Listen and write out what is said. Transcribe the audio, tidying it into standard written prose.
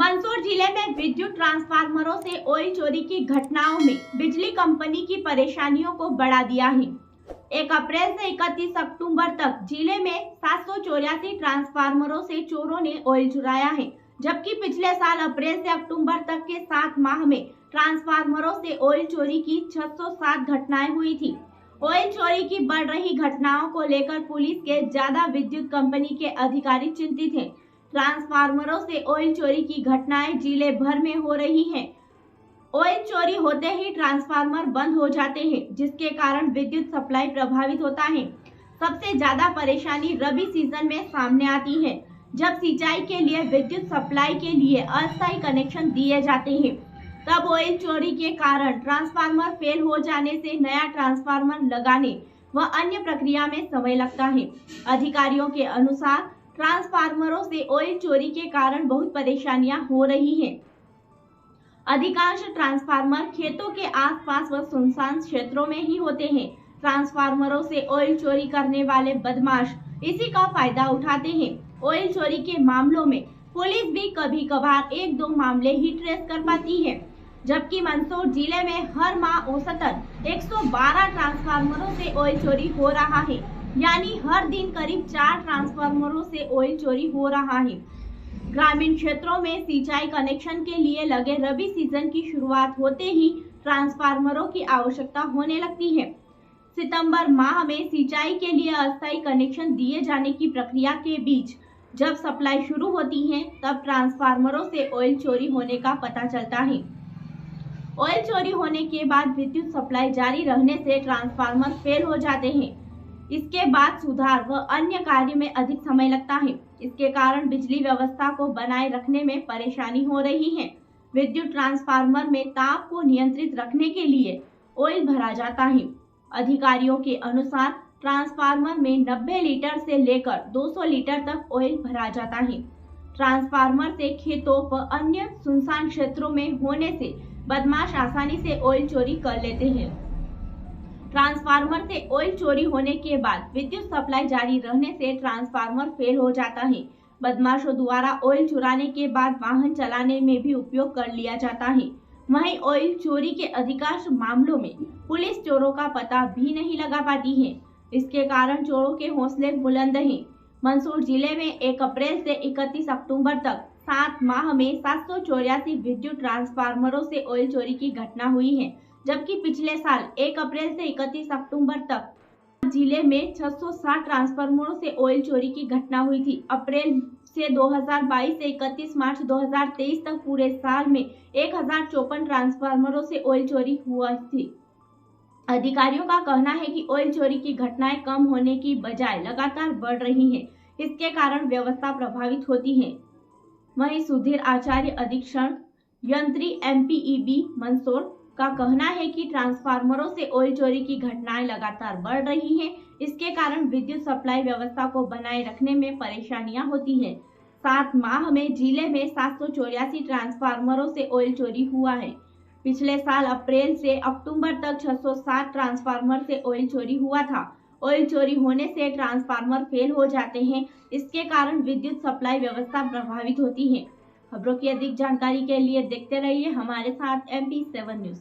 मंदसौर जिले में विद्युत ट्रांसफार्मरों से ऑयल चोरी की घटनाओं में बिजली कंपनी की परेशानियों को बढ़ा दिया है। 1 अप्रैल से 31 अक्टूबर तक जिले में 784 ट्रांसफार्मरों से चोरों ने ऑयल चुराया है, जबकि पिछले साल अप्रैल से अक्टूबर तक के 7 माह में ट्रांसफार्मरों से ऑयल चोरी की 607 घटनाएं हुई थी। ऑयल चोरी की बढ़ रही घटनाओं को लेकर पुलिस के ज्यादा विद्युत कंपनी के अधिकारी चिंतित हैं। ट्रांसफार्मरों से ऑयल चोरी की घटनाएं जिले भर में हो रही हैं। ऑयल चोरी होते ही ट्रांसफार्मर बंद हो जाते हैं, जिसके कारण विद्युत सप्लाई प्रभावित होता है। सबसे ज्यादा परेशानी रबी सीजन में सामने आती है, जब सिंचाई के लिए विद्युत सप्लाई के लिए अस्थायी कनेक्शन दिए जाते हैं। तब ऑयल चोरी के कारण ट्रांसफार्मर फेल हो जाने से नया ट्रांसफार्मर लगाने व अन्य प्रक्रिया में समय लगता है। अधिकारियों के अनुसार ट्रांसफार्मरों से ऑयल चोरी के कारण बहुत परेशानियां हो रही हैं। अधिकांश ट्रांसफार्मर खेतों के आसपास व सुनसान क्षेत्रों में ही होते हैं। ट्रांसफार्मरों से ऑयल चोरी करने वाले बदमाश इसी का फायदा उठाते हैं। ऑयल चोरी के मामलों में पुलिस भी कभी कभार 1-2 मामले ही ट्रेस कर पाती है, जबकि मंदसौर जिले में हर माह औसतन 112 ट्रांसफार्मरों से ऑयल चोरी हो रहा है, यानी हर दिन करीब 4 ट्रांसफार्मरों से ऑयल चोरी हो रहा है। ग्रामीण क्षेत्रों में सिंचाई कनेक्शन के लिए लगे रबी सीजन की शुरुआत होते ही ट्रांसफार्मरों की आवश्यकता होने लगती है। सितंबर माह में सिंचाई के लिए अस्थायी कनेक्शन दिए जाने की प्रक्रिया के बीच जब सप्लाई शुरू होती है, तब ट्रांसफार्मरों से ऑयल चोरी होने का पता चलता है। ऑयल चोरी होने के बाद विद्युत सप्लाई जारी रहने से ट्रांसफार्मर फेल हो जाते हैं। इसके बाद सुधार व अन्य कार्य में अधिक समय लगता है। इसके कारण बिजली व्यवस्था को बनाए रखने में परेशानी हो रही है। विद्युत ट्रांसफार्मर में ताप को नियंत्रित रखने के लिए ऑयल भरा जाता है। अधिकारियों के अनुसार ट्रांसफार्मर में 90 लीटर से लेकर 200 लीटर तक ऑयल भरा जाता है। ट्रांसफार्मर से खेतों व अन्य सुनसान क्षेत्रों में होने से बदमाश आसानी से ऑयल चोरी कर लेते हैं। ट्रांसफार्मर से ऑयल चोरी होने के बाद विद्युत सप्लाई जारी रहने से ट्रांसफार्मर फेल हो जाता है। बदमाशों द्वारा ऑयल चुराने के बाद वाहन चलाने में भी उपयोग कर लिया जाता है। वहीं ऑयल चोरी के अधिकांश मामलों में पुलिस चोरों का पता भी नहीं लगा पाती है। इसके कारण चोरों के हौसले बुलंद हैं। मंदसौर जिले में 1 अप्रैल से 31 अक्टूबर तक 7 माह में 784 विद्युत ट्रांसफार्मरों से ऑयल चोरी की घटना हुई है, जबकि पिछले साल 1 अप्रैल से 31 अक्टूबर तक जिले में 607 ट्रांसफार्मरों से ऑयल चोरी की घटना हुई थी। अप्रैल से 2022 से 31 मार्च 2023 तक पूरे साल में 1054 ट्रांसफार्मरों से ऑयल चोरी हुआ थी। अधिकारियों का कहना है कि ऑयल चोरी की घटनाएं कम होने की बजाय लगातार बढ़ रही हैं। इसके कारण व्यवस्था प्रभावित होती है। वहीं सुधीर आचार्य, अधीक्षण यंत्री MPEB मंदसौर का कहना है कि ट्रांसफार्मरों से ऑयल चोरी की घटनाएं लगातार बढ़ रही हैं। इसके कारण विद्युत सप्लाई व्यवस्था को बनाए रखने में परेशानियां होती हैं। 7 माह में जिले में 784 ट्रांसफार्मरों से ऑयल चोरी हुआ है। पिछले साल अप्रैल से अक्टूबर तक 607 ट्रांसफार्मर से ऑयल चोरी हुआ था। ऑयल चोरी होने से ट्रांसफार्मर फेल हो जाते हैं। इसके कारण विद्युत सप्लाई व्यवस्था प्रभावित होती है। खबरों की अधिक जानकारी के लिए देखते रहिए हमारे साथ MP7 न्यूज।